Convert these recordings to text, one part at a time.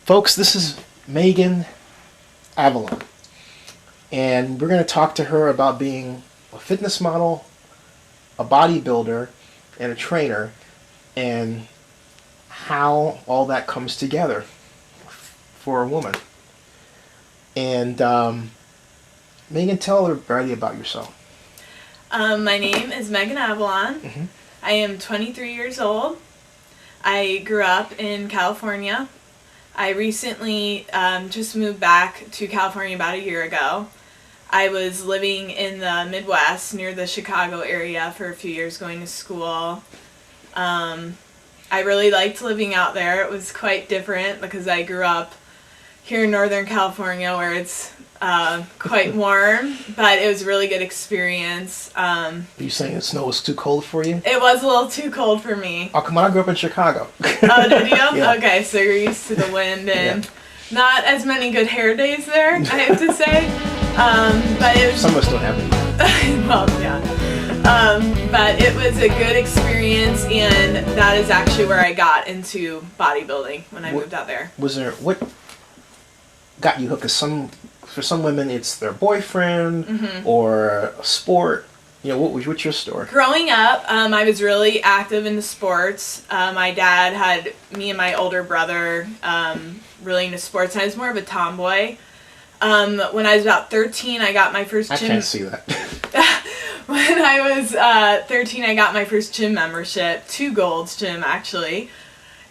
Folks, this is Megan Avalon, and we're going to talk to her about being a fitness model, a bodybuilder, and a trainer, and how all that comes together for a woman. And Megan, tell everybody about yourself. My name is Megan Avalon. Mm-hmm. I am 23 years old. I grew up in California. I recently just moved back to California about a year ago. I was living in the Midwest near the Chicago area for a few years going to school. I really liked living out there. It was quite different because I grew up here in Northern California where it's quite warm, but it was a really good experience. Are you saying the snow was too cold for you? It was a little too cold for me. Oh, come on, I grew up in Chicago. Oh, did you? Yeah. Okay, so you're used to the wind and not as many good hair days there, I have to say. But it was... Some of us don't have any. Well, yeah. But it was a good experience, and that is actually where I got into bodybuilding when I moved out there. What got you hooked? Because for some women, it's their boyfriend or a sport. You know, what's your story? Growing up, I was really active in the sports. My dad had me and my older brother really into sports, and I was more of a tomboy. When I was about 13, I got my first gym... I can't see that. When I was 13, I got my first gym membership, to Gold's Gym, actually.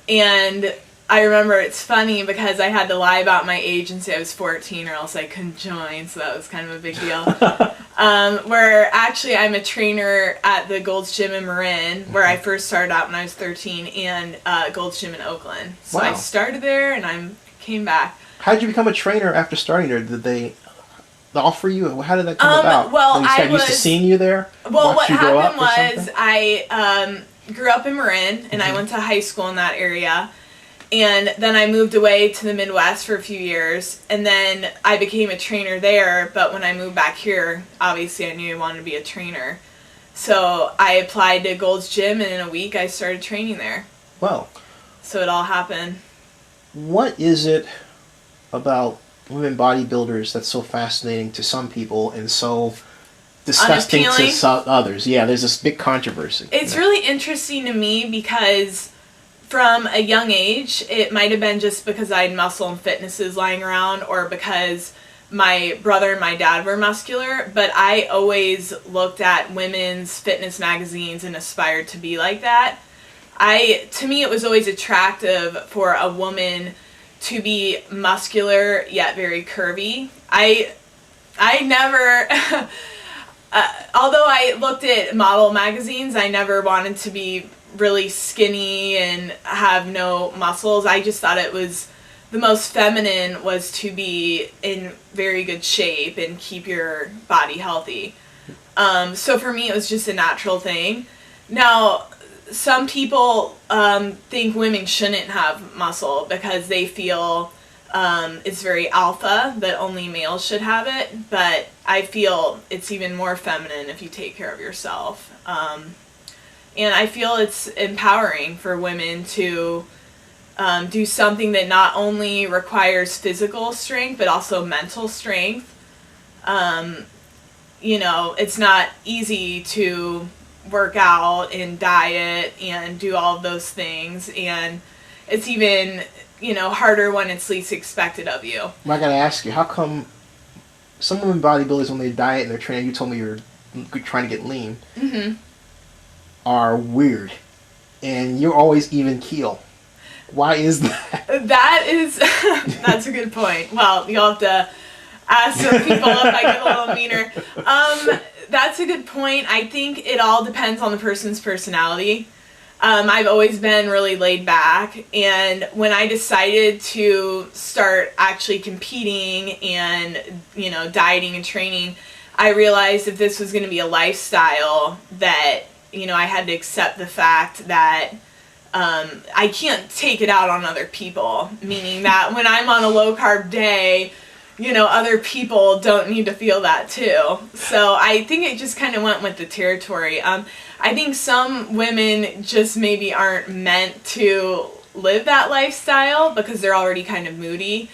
And I remember it's funny because I had to lie about my age and say I was 14 or else I couldn't join, so that was kind of a big deal. Where actually I'm a trainer at the Gold's Gym in Marin, where I first started out when I was 13, and Gold's Gym in Oakland. So I started there and I came back. How did you become a trainer after starting there? Did they offer you? How did that come about? Well, I was used to seeing you there. Well, what happened was I grew up in Marin, and I went to high school in that area, and then I moved away to the Midwest for a few years, and then I became a trainer there. But when I moved back here, obviously I knew I wanted to be a trainer, so I applied to Gold's Gym, and in a week I started training there. Wow! So it all happened. What is it about women bodybuilders that's so fascinating to some people and so disgusting to some others? Yeah, there's this big controversy. It's really interesting to me because from a young age, it might have been just because I had muscle and fitnesses lying around, or because my brother and my dad were muscular, but I always looked at women's fitness magazines and aspired to be like that. To me, it was always attractive for a woman to be muscular yet very curvy. I never, although I looked at model magazines, I never wanted to be really skinny and have no muscles. I just thought it was the most feminine was to be in very good shape and keep your body healthy. So for me, it was just a natural thing. Now, some people think women shouldn't have muscle because they feel it's very alpha, that only males should have it, but I feel it's even more feminine if you take care of yourself. And I feel it's empowering for women to do something that not only requires physical strength, but also mental strength. You know, it's not easy to work out and diet and do all of those things, and it's even, harder when it's least expected of you. I gotta ask you, how come some women bodybuilders, when they diet and they're training, you told me you're trying to get lean, are weird, and you're always even keel? Why is that? That's a good point. Well, you'll have to ask some people if I get a little meaner. That's a good point. I think it all depends on the person's personality. I've always been really laid back, and when I decided to start actually competing and, dieting and training, I realized if this was going to be a lifestyle that, I had to accept the fact that I can't take it out on other people, meaning that when I'm on a low-carb day, other people don't need to feel that too. So I think it just kind of went with the territory. I think some women just maybe aren't meant to live that lifestyle because they're already kind of moody.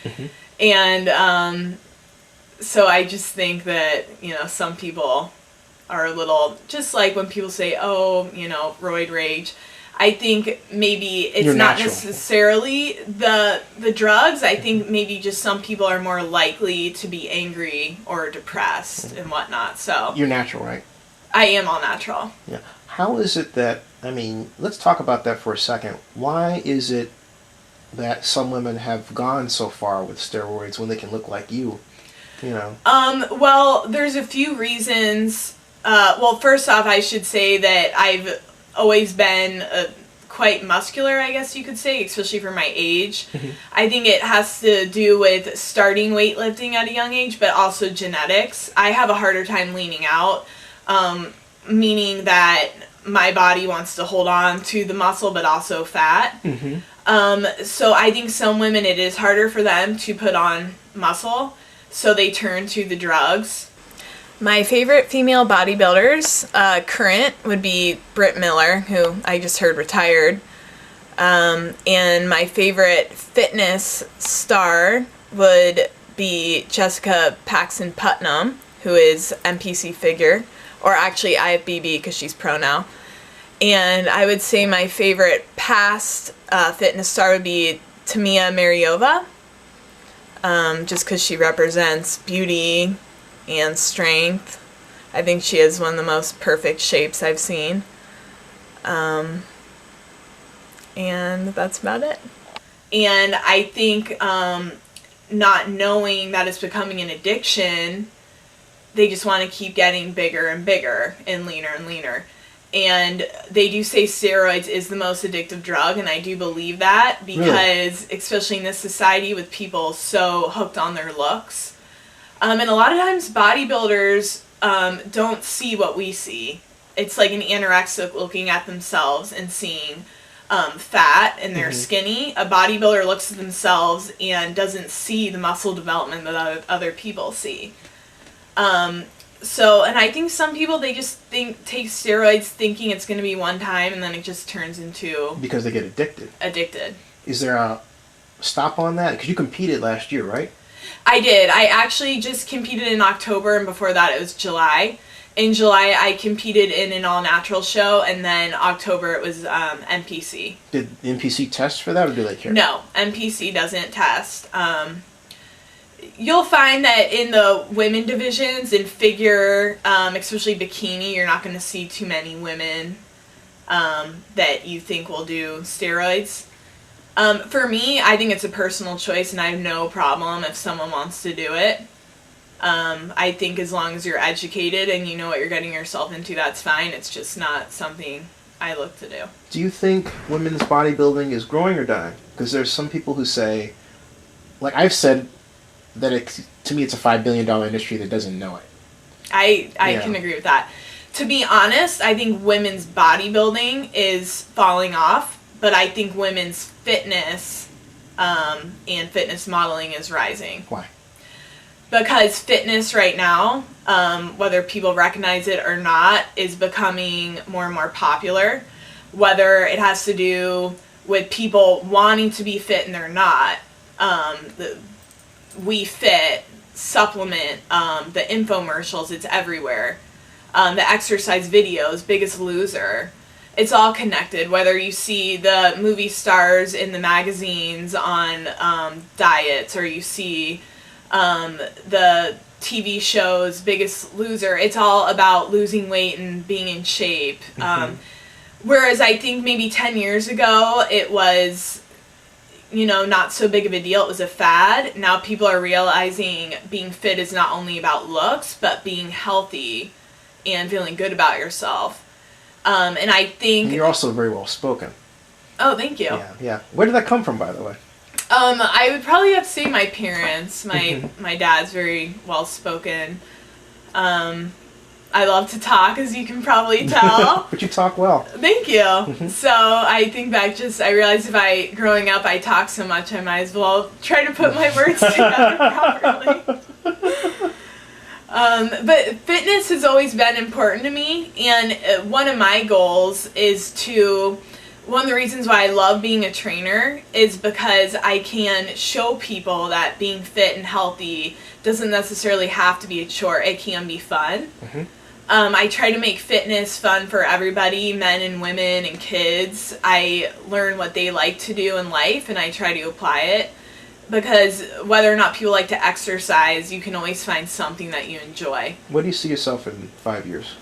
And so I just think that, you know, some people are a little, just like when people say, oh, you know, roid rage. I think maybe it's You're not natural. necessarily the drugs. I think maybe just some people are more likely to be angry or depressed and whatnot. So You're natural, right? I am all natural. Yeah. How is it that, I mean, let's talk about that for a second. Why is it that some women have gone so far with steroids when they can look like you? You know. Well, there's a few reasons. Well, first off, I should say that I've always been quite muscular, I guess you could say, especially for my age. I think it has to do with starting weightlifting at a young age, but also genetics. I have a harder time leaning out, meaning that my body wants to hold on to the muscle, but also fat. So I think some women, it is harder for them to put on muscle, so they turn to the drugs. My favorite female bodybuilders, current, would be Britt Miller, who I just heard retired. And my favorite fitness star would be Jessica Paxton Putnam, who is NPC figure, or actually IFBB because she's pro now. And I would say my favorite past fitness star would be Tamia Mariova, just because she represents beauty and strength. I think she has one of the most perfect shapes I've seen. And that's about it. And I think not knowing that it's becoming an addiction, they just want to keep getting bigger and bigger and leaner and leaner. And they do say steroids is the most addictive drug, and I do believe that because, especially in this society with people so hooked on their looks, and a lot of times bodybuilders don't see what we see. It's like an anorexic looking at themselves and seeing fat and they're skinny. A bodybuilder looks at themselves and doesn't see the muscle development that other people see. So, and I think some people, they just take steroids thinking it's going to be one time, and then it just turns into... Because they get addicted. Addicted. Is there a stop on that? Because you competed last year, right? I did. I actually just competed in October, and before that it was July. In July, I competed in an all-natural show, and then October it was NPC. Did NPC test for that, or do they care? No, NPC doesn't test. You'll find that in the women divisions, in figure, especially bikini, you're not going to see too many women that you think will do steroids. For me, I think it's a personal choice, and I have no problem if someone wants to do it. I think as long as you're educated and you know what you're getting yourself into, that's fine. It's just not something I look to do. Do you think women's bodybuilding is growing or dying? Because there's some people who say, like I've said, that to me it's a $5 billion industry that doesn't know it. I can agree with that. To be honest, I think women's bodybuilding is falling off, but I think women's fitness and fitness modeling is rising. Why? Because fitness right now, whether people recognize it or not, is becoming more and more popular. Whether it has to do with people wanting to be fit and they're not. We Fit, supplement, the infomercials, it's everywhere. The exercise videos, Biggest Loser. It's all connected. Whether you see the movie stars in the magazines on diets, or you see the TV shows, Biggest Loser, it's all about losing weight and being in shape. Whereas I think maybe 10 years ago, it was, not so big of a deal. It was a fad. Now people are realizing being fit is not only about looks, but being healthy and feeling good about yourself. And I think... And you're also very well spoken. Oh, thank you. Yeah. Where did that come from, by the way? I would probably have to say my parents. My dad's very well spoken. I love to talk, as you can probably tell. But you talk well. Thank you. So I think back, I realized growing up, I talk so much, I might as well try to put my words together properly. But fitness has always been important to me, and one of my goals is to, one of the reasons why I love being a trainer is because I can show people that being fit and healthy doesn't necessarily have to be a chore. It can be fun. Mm-hmm. I try to make fitness fun for everybody, men and women and kids. I learn what they like to do in life, and I try to apply it. Because whether or not people like to exercise, you can always find something that you enjoy. Where do you see yourself in 5 years?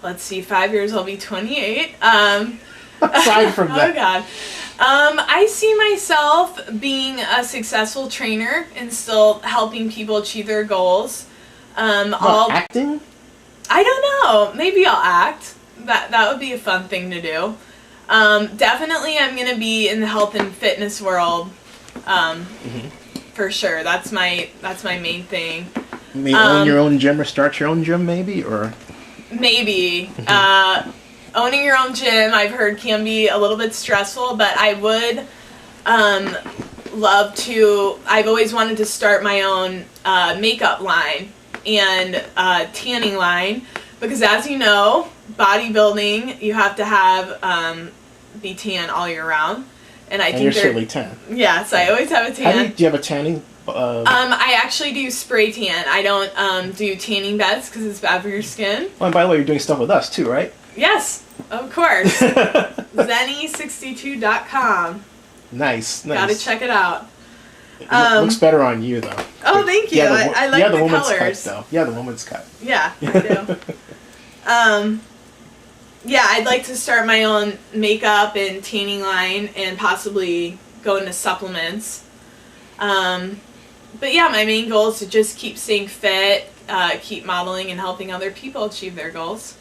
Let's see, 5 years I'll be 28. Aside from that. Oh, God. I see myself being a successful trainer and still helping people achieve their goals. Acting? I don't know. Maybe I'll act. That would be a fun thing to do. Definitely I'm going to be in the health and fitness world. For sure. That's my main thing. You may own your own gym or start your own gym, maybe? Or maybe. Owning your own gym, I've heard, can be a little bit stressful, but I would love to. I've always wanted to start my own makeup line and tanning line, because as you know, bodybuilding, you have to have be tan all year round. And I think you're certainly tan. Yes, I always have a tan. Do you have a tanning? I actually do spray tan. I don't do tanning beds because it's bad for your skin. Oh, and by the way, you're doing stuff with us too, right? Yes, of course. Zenny62.com. Nice. Gotta check it out. It looks better on you, though. Oh, thank you. I like the woman's colors. cut, though. Yeah, the woman's cut. Yeah, I do. Yeah, I'd like to start my own makeup and tanning line and possibly go into supplements. But yeah, my main goal is to just keep staying fit, keep modeling, and helping other people achieve their goals.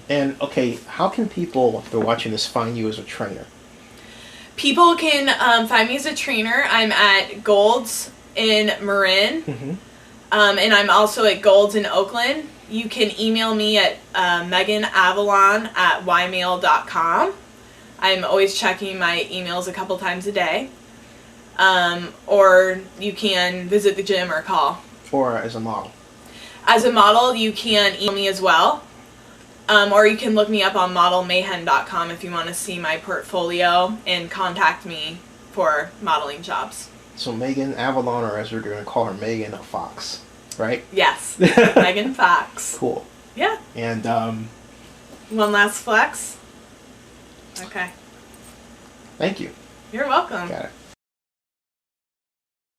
And, okay, how can people, if they're watching this, find you as a trainer? People can find me as a trainer. I'm at Gold's in Marin, and I'm also at Gold's in Oakland. You can email me at meganavalon@ymail.com. I'm always checking my emails a couple times a day. Or you can visit the gym or call. Or as a model? As a model, you can email me as well. Or you can look me up on modelmayhem.com if you want to see my portfolio and contact me for modeling jobs. So Megan Avalon, or as we're going to call her, Megan Fox, right? Yes, Megan Fox. Cool. Yeah. And one last flex. Okay. Thank you. You're welcome. Got it.